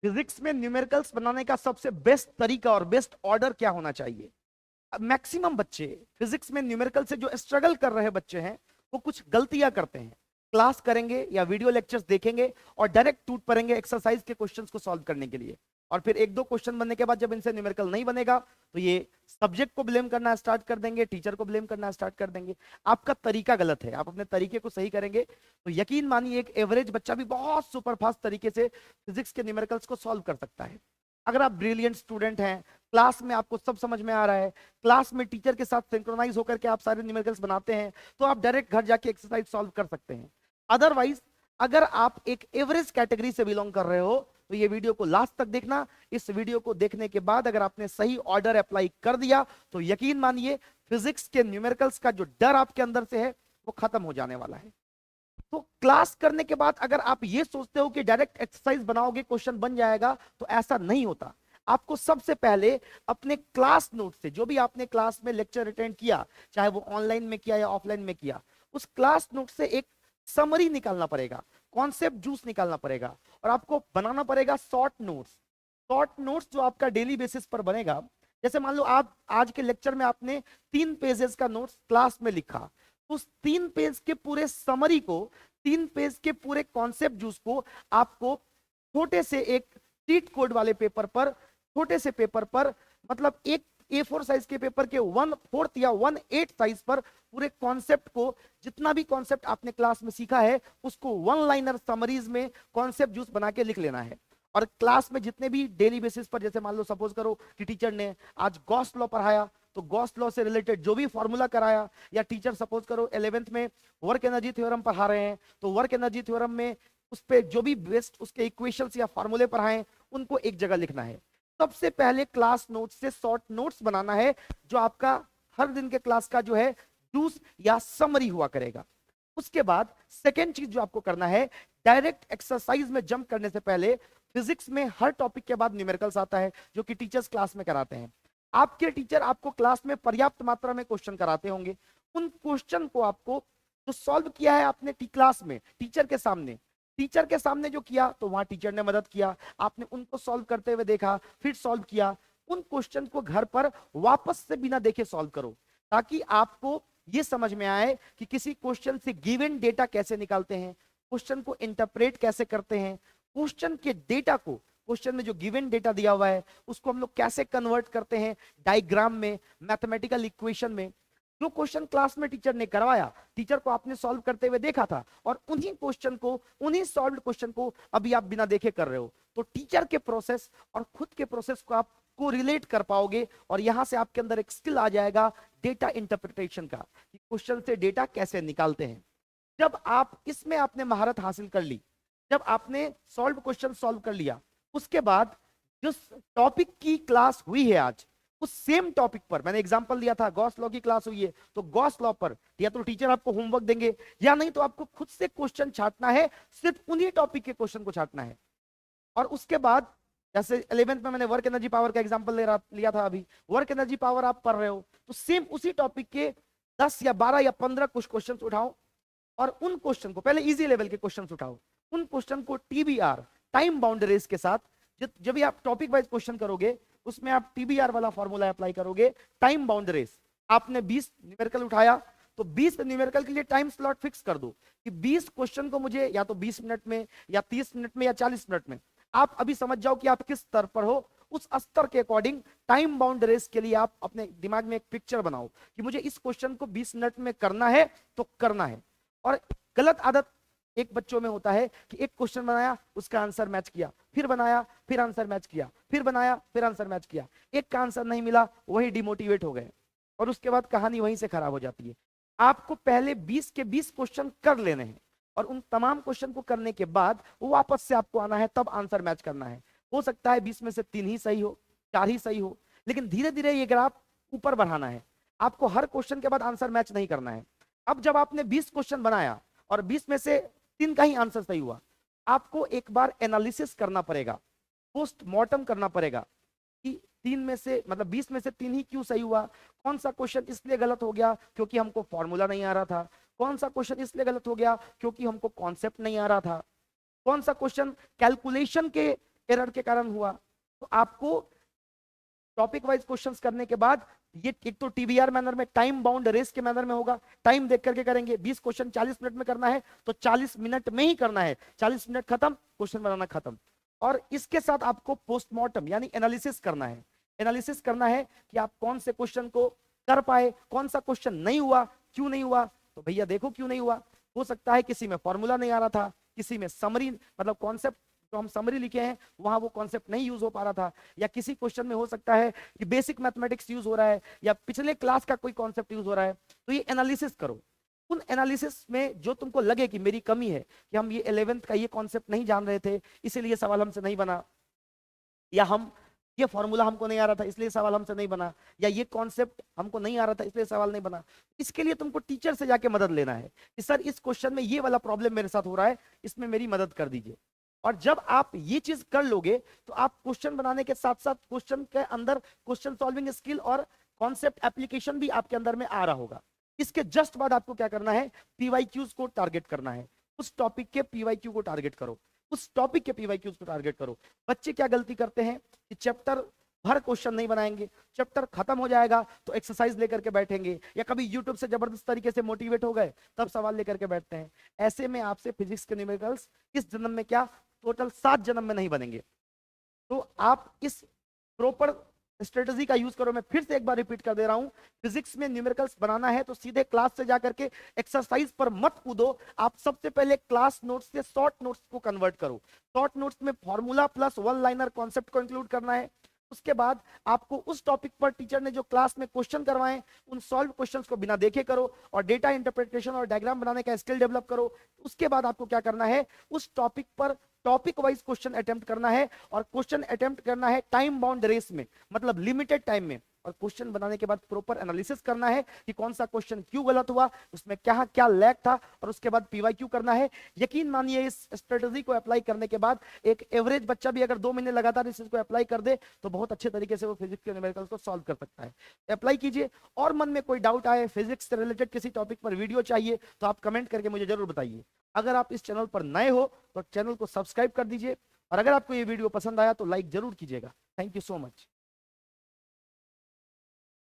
Physics में numericals बनाने का सबसे बेस्ट तरीका और बेस्ट ऑर्डर क्या होना चाहिए? मैक्सिमम बच्चे फिजिक्स में न्यूमेरिकल से जो स्ट्रगल कर रहे बच्चे हैं वो कुछ गलतियां करते हैं। क्लास करेंगे या वीडियो लेक्चर्स देखेंगे और डायरेक्ट टूट पड़ेंगे एक्सरसाइज के क्वेश्चंस को सॉल्व करने के लिए, और फिर एक दो क्वेश्चन बनने के बाद जब इनसे न्यूमेरिकल नहीं बनेगा तो ये सब्जेक्ट को ब्लेम करना स्टार्ट कर देंगे, टीचर को ब्लेम करना स्टार्ट कर देंगे। आपका तरीका गलत है। आप अपने तरीके को सही करेंगे तो यकीन मानिए एक एवरेज बच्चा भी बहुत सुपरफास्ट तरीके से फिजिक्स के न्यूमेरिकल्स को सॉल्व कर सकता है। अगर आप ब्रिलियंट स्टूडेंट हैं, क्लास में आपको सब समझ में आ रहा है, क्लास में टीचर के साथ सिंक्रोनाइज होकर के आप सारे न्यूमेरिकल्स बनाते हैं, तो आप डायरेक्ट घर जाके एक्सरसाइज सॉल्व कर सकते हैं। अदरवाइज अगर आप एक एवरेज कैटेगरी से बिलोंग कर रहे हो तो ये वीडियो को लास्ट तक देखना। इस वीडियो को देखने के बाद अगर आपने सही ऑर्डर अप्लाई कर दिया तो यकीन मानिए फिजिक्स के न्यूमेरिकल्स का जो डर आपके अंदर से है वो खत्म हो जाने वाला है। तो क्लास करने के बाद अगर आप ये सोचते हो कि डायरेक्ट एक्सरसाइज बनाओगे क्वेश्चन बन जाएगा, तो ऐसा नहीं होता। आपको सबसे पहले अपने क्लास नोट से, जो भी आपने क्लास में लेक्चर अटेंड किया, चाहे वो ऑनलाइन में किया या ऑफलाइन में किया, उस क्लास नोट से एक समरी निकालना पड़ेगा, कॉन्सेप्ट जूस निकालना पड़ेगा, और आपको बनाना पड़ेगा शॉर्ट नोट्स। शॉर्ट नोट्स जो आपका डेली बेसिस पर बनेगा। जैसे मान लो आप आज के लेक्चर में आपने 3 पेजेस का नोट्स क्लास में लिखा, उस 3 पेज के पूरे समरी को, 3 पेज के पूरे कॉन्सेप्ट जूस को आपको छोटे से एक चीट कोड वाले पेपर पर, छोटे से पेपर पर, मतलब एक A4 साइज के पेपर के 1/4 या 1/8 साइज पर पूरे कॉन्सेप्ट को, जितना भी कॉन्सेप्ट आपने क्लास में सीखा है उसको वन लाइनर समरीज में कॉन्सेप्ट जूस बना के लिख लेना है। और क्लास में जितने भी डेली बेसिस पर, जैसे मान लो सपोज करो कि टीचर ने आज गॉस लॉ पढ़ाया, तो गॉस लॉ से रिलेटेड जो भी फॉर्मूला कराया, या टीचर सपोज करो 11th में वर्क एनर्जी थ्योरम पढ़ा रहे हैं तो वर्क एनर्जी थ्योरम में उस पे जो भी बेस्ट उसके इक्वेशंस या फॉर्मूले पढ़ाएं उनको एक जगह लिखना है। सबसे पहले क्लास नोट्स से शॉर्ट नोट्स बनाना है जो आपका हर दिन के क्लास का जो है जूस या समरी हुआ करेगा। उसके बाद सेकेंड चीज जो आपको करना है, डायरेक्ट एक्सरसाइज में जंप करने से पहले फिजिक्स में हर टॉपिक के बाद न्यूमेरिकल्स आता है जो कि टीचर्स क्लास में कराते हैं। आपके टीचर आपको क्लास में पर्याप्त मात्रा में क्वेश्चन कराते होंगे, उन क्वेश्चन को आपको जो सॉल्व किया है आपने क्लास में टीचर के सामने, टीचर के सामने जो किया तो वहां टीचर ने मदद किया, आपने उनको सॉल्व करते हुए देखा, फिर सॉल्व किया, उन क्वेश्चन को घर पर वापस से बिना देखे सॉल्व करो, ताकि आपको ये समझ में आए कि किसी क्वेश्चन से गिवन डेटा कैसे निकालते हैं, क्वेश्चन को इंटरप्रेट कैसे करते हैं, क्वेश्चन के डेटा को, क्वेश्चन में जो गिवन डेटा दिया हुआ है उसको हम लोग कैसे कन्वर्ट करते हैं डायग्राम में, मैथमेटिकल इक्वेशन में। जो क्वेश्चन क्लास में टीचर ने करवाया, टीचर को आपने सॉल्व करते हुए देखा था, और उन्हीं क्वेश्चन को, उन्हीं सॉल्व्ड क्वेश्चन को अभी आप बिना देखे कर रहे हो, तो टीचर के प्रोसेस और खुद के प्रोसेस को आप को रिलेट कर पाओगे, और यहां से आपके अंदर एक स्किल आ जाएगा डेटा इंटरप्रिटेशन का, कि क्वेश्चन से डेटा कैसे निकालते हैं। जब आप इसमें आपने महारत हासिल कर ली, जब आपने सॉल्व क्वेश्चन सॉल्व कर लिया, उसके बाद जिस टॉपिक की क्लास हुई है आज, उस सेम टॉपिक पर, मैंने एग्जांपल दिया था गॉस लॉ की क्लास हुई है तो गॉस लॉ पर या तो टीचर आपको होमवर्क देंगे, या नहीं तो आपको खुद से क्वेश्चन छांटना है, सिर्फ उन्हीं टॉपिक के क्वेश्चन को छांटना है। और उसके बाद जैसे 11th में मैंने वर्क एनर्जी पावर का एग्जांपल लिया था, अभी वर्क एनर्जी पावर आप पढ़ रहे हो तो सेम उसी टॉपिक के 10 या 12 या 15 कुछ क्वेश्चन उठाओ, और उन क्वेश्चन को पहले इजी लेवल के क्वेश्चन उठाओ, उन क्वेश्चन को टीबीआर, टाइम बाउंड्रीज के साथ, जब भी आप टॉपिक वाइज क्वेश्चन करोगे उसमें आप टीबीआर वाला फॉर्मूला अप्लाई करोगे, टाइम बाउंड्रीज। आपने 20 न्यूमेरिकल उठाया तो 20 न्यूमेरिकल के लिए टाइम स्लॉट फिक्स कर दो कि 20 क्वेश्चन को मुझे या तो 20 मिनट में या 30 मिनट में या 40 मिनट में, आप अभी समझ जाओ कि आप किस स्तर पर हो, उस स्तर के अकॉर्डिंग टाइम बाउंड रेस के लिए आप अपने दिमाग में एक पिक्चर बनाओ कि मुझे इस क्वेश्चन को 20 मिनट में करना है तो करना है। और गलत आदत एक बच्चों में होता है कि एक क्वेश्चन बनाया, उसका आंसर मैच किया, फिर बनाया, फिर आंसर मैच किया, फिर बनाया, फिर आंसर मैच किया, एक का आंसर नहीं मिला, वही डिमोटिवेट हो गए, और उसके बाद कहानी वहीं से खराब हो जाती है। आपको पहले 20 के 20 क्वेश्चन कर लेने हैं, और उन तमाम क्वेश्चन को करने के बाद वापस से आपको आना है, तब आंसर मैच करना है। हो सकता है 20 में से 3 ही सही हो, 4 ही सही हो, लेकिन धीरे धीरे ये ग्राफ ऊपर बढ़ाना है। आपको हर क्वेश्चन के बाद आंसर मैच नहीं करना है। अब जब आपने 20 क्वेश्चन बनाया और 20 में से 3 का ही आंसर सही हुआ, आपको एक बार एनालिसिस करना पड़ेगा, पोस्टमार्टम करना पड़ेगा कि 3 में से, मतलब 20 में से 3 ही क्यों सही हुआ, कौन सा क्वेश्चन इसलिए गलत हो गया क्योंकि हमको फॉर्मूला नहीं आ रहा था, कौन सा क्वेश्चन इसलिए गलत हो गया क्योंकि हमको कॉन्सेप्ट नहीं आ रहा था, कौन सा क्वेश्चन कैलकुलेशन के एरर के कारण हुआ, तो आपको टॉपिक वाइज क्वेश्चंस करने के बाद ये एक तो टीबीआर मैनर में, टाइम बाउंड रेस के मैनर में होगा, टाइम देख करके करेंगे। 20 क्वेश्चन 40 मिनट में करना है तो 40 मिनट में ही करना है, 40 मिनट खत्म, क्वेश्चन बनाना खत्म। और इसके साथ आपको पोस्टमार्टम यानी एनालिसिस करना है। एनालिसिस करना है कि आप कौन से क्वेश्चन को कर पाए, कौन सा क्वेश्चन नहीं हुआ, क्यों नहीं हुआ। तो भैया देखो क्यों नहीं हुआ, हो सकता है किसी में फॉर्मूला नहीं आ रहा था, किसी में समरी मतलब कॉन्सेप्ट तो हम समरी लिखे हैं वहां वो कॉन्सेप्ट नहीं यूज हो पा रहा था, या किसी क्वेश्चन में हो सकता है कि बेसिक मैथमेटिक्स यूज हो रहा है या पिछले क्लास का कोई कॉन्सेप्ट यूज हो रहा है। तो ये एनालिसिस करो। उन एनालिसिस में जो तुमको लगे कि मेरी कमी है कि हम ये 11th का ये कॉन्सेप्ट नहीं जान रहे थे इसीलिए सवाल हमसे नहीं बना, या हम ये फॉर्मूला हमको नहीं आ रहा था इसलिए सवाल हमसे नहीं बना, या ये कॉन्सेप्ट हमको नहीं आ रहा था इसलिए सवाल नहीं बना, इसके लिए तुमको टीचर से जाके मदद लेना है कि सर इस क्वेश्चन में ये वाला प्रॉब्लम मेरे साथ हो रहा है, इसमें मेरी मदद कर दीजिए। और जब आप ये चीज कर लोगे तो आप क्वेश्चन बनाने के साथ साथ क्वेश्चन के अंदर क्वेश्चन सॉल्विंग स्किल और कॉन्सेप्ट एप्लीकेशन भी आपके अंदर में आ रहा होगा। इसके जस्ट बाद आपको क्या करना है, पीवाईक्यूज को टारगेट करना है। उस टॉपिक के पीवाईक्यू को टारगेट करो, उस टॉपिक के पीवाईक्यूज को टारगेट करो। बच्चे क्या गलती करते हैं कि चैप्टर भर क्वेश्चन नहीं बनाएंगे, चैप्टर खत्म हो जाएगा तो एक्सरसाइज लेकर के बैठेंगे, या कभी यूट्यूब से जबरदस्त तरीके से मोटिवेट हो गए तब सवाल लेकर के बैठते हैं। ऐसे में आपसे फिजिक्स के न्यूमेरिकल्स इस जन्म में क्या टोटल 7 जन्म में नहीं बनेंगे। तो आप इस प्रॉपर स्ट्रेटजी का यूज करो। मैं फिर से एक बार रिपीट कर दे रहा हूं, फिजिक्स में न्यूमेरिकल्स बनाना है तो सीधे क्लास से जाकर के एक्सरसाइज पर मत कूदो। आप सबसे पहले क्लास नोट्स से शॉर्ट नोट्स को कन्वर्ट करो। शॉर्ट नोट्स में formula plus one liner concept को इंक्लूड करना है। उसके बाद आपको उस टॉपिक पर टीचर ने जो क्लास में क्वेश्चन करवाए उन सॉल्व क्वेश्चंस को बिना देखे करो और डेटा इंटरप्रिटेशन और डायग्राम बनाने का स्किल डेवलप करो। उसके बाद आपको क्या करना है, उस टॉपिक पर टॉपिक वाइज क्वेश्चन अटेम्प्ट करना है, और क्वेश्चन अटेम्प्ट करना है टाइम बाउंड रेस में, मतलब लिमिटेड टाइम में। और क्वेश्चन बनाने के बाद प्रॉपर एनालिसिस करना है कि कौन सा क्वेश्चन क्यों गलत हुआ, उसमें क्या क्या लैग था, और उसके बाद पीवाईक्यू करना है। यकीन मानिए इस स्ट्रेटजी को अप्लाई करने के बाद एक एवरेज बच्चा भी अगर 2 महीने लगातार इस चीज को अप्लाई कर दे तो बहुत अच्छे तरीके से वो फिजिक्स के न्यूमेरिकल्स को सॉल्व कर सकता है। अप्लाई कीजिए। और मन में कोई डाउट आए, फिजिक्स से रिलेटेड किसी टॉपिक पर वीडियो चाहिए तो आप कमेंट करके मुझे जरूर बताइए। अगर आप इस चैनल पर नए हो तो चैनल को सब्सक्राइब कर दीजिए, और अगर आपको ये वीडियो पसंद आया तो लाइक जरूर कीजिएगा। Thank you so much.